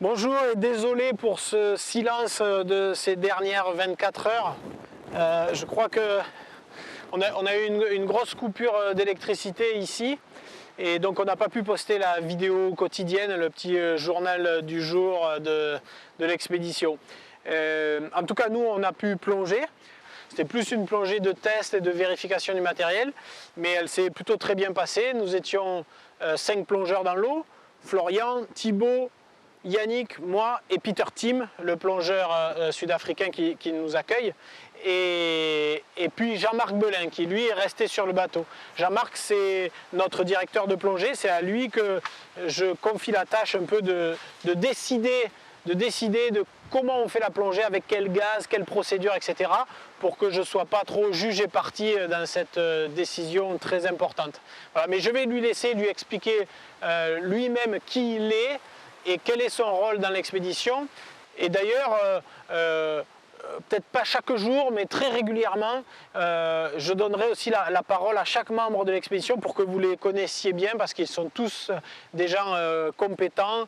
Bonjour et désolé pour ce silence de ces dernières 24 heures. Je crois qu'on a eu une grosse coupure d'électricité ici et donc on n'a pas pu poster la vidéo quotidienne, le petit journal du jour de l'expédition. En tout cas, nous, on a pu plonger. C'était plus une plongée de test et de vérification du matériel, mais elle s'est plutôt très bien passée. Nous étions 5 plongeurs dans l'eau, Florian, Thibaut, Yannick, moi et Peter Tim, le plongeur sud-africain qui nous accueille, et puis Jean-Marc Belin qui lui est resté sur le bateau. Jean-Marc, c'est notre directeur de plongée, c'est à lui que je confie la tâche un peu de décider de comment on fait la plongée, avec quel gaz, quelle procédure, etc. pour que je ne sois pas trop jugé parti dans cette décision très importante. Voilà, mais je vais lui laisser lui expliquer lui-même qui il est et quel est son rôle dans l'expédition. Et d'ailleurs, peut-être pas chaque jour, mais très régulièrement, je donnerai aussi la parole à chaque membre de l'expédition pour que vous les connaissiez bien, parce qu'ils sont tous des gens compétents,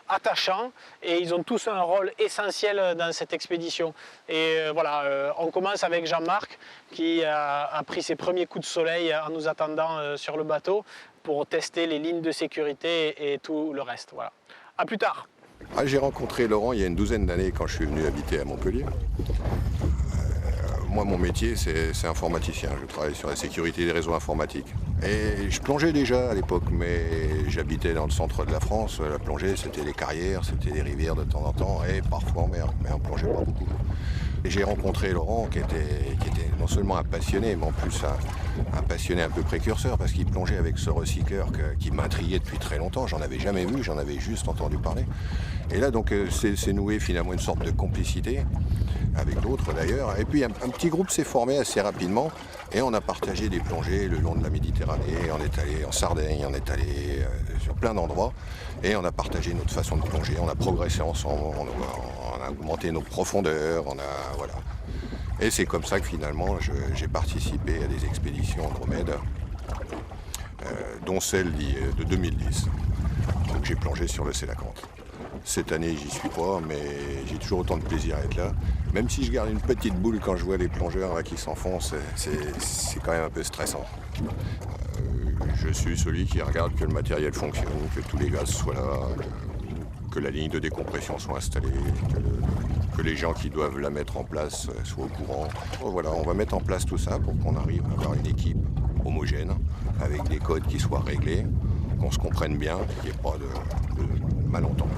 attachants, et ils ont tous un rôle essentiel dans cette expédition. Et voilà, on commence avec Jean-Marc qui a pris ses premiers coups de soleil en nous attendant sur le bateau pour tester les lignes de sécurité et tout le reste. Voilà. À plus tard. J'ai rencontré Laurent il y a une douzaine d'années quand je suis venu habiter à Montpellier. Moi, mon métier, c'est informaticien. Je travaille sur la sécurité des réseaux informatiques. Et je plongeais déjà à l'époque, mais j'habitais dans le centre de la France. La plongée, c'était les carrières, c'était les rivières de temps en temps, et parfois en mer, mais on plongeait pas beaucoup. Et j'ai rencontré Laurent qui était non seulement un passionné, mais en plus un passionné un peu précurseur, parce qu'il plongeait avec ce recycleur qui m'intriguait depuis très longtemps. J'en avais jamais vu, j'en avais juste entendu parler. Et là, donc, c'est noué finalement une sorte de complicité avec d'autres d'ailleurs. Et puis un petit groupe s'est formé assez rapidement et on a partagé des plongées le long de la Méditerranée. On est allé en Sardaigne, on est allé sur plein d'endroits et on a partagé notre façon de plonger. On a progressé ensemble, on a augmenté nos profondeurs, voilà. Et c'est comme ça que finalement j'ai participé à des expéditions Andromède, dont celle de 2010. Donc j'ai plongé sur le Sélacanthe. Cette année, j'y suis pas, mais j'ai toujours autant de plaisir à être là. Même si je garde une petite boule quand je vois les plongeurs là, qui s'enfoncent, c'est quand même un peu stressant. Je suis celui qui regarde que le matériel fonctionne, que tous les gaz soient là, que la ligne de décompression soit installée, que les gens qui doivent la mettre en place soient au courant. Voilà, on va mettre en place tout ça pour qu'on arrive à avoir une équipe homogène, avec des codes qui soient réglés, qu'on se comprenne bien, qu'il n'y ait pas de malentendus.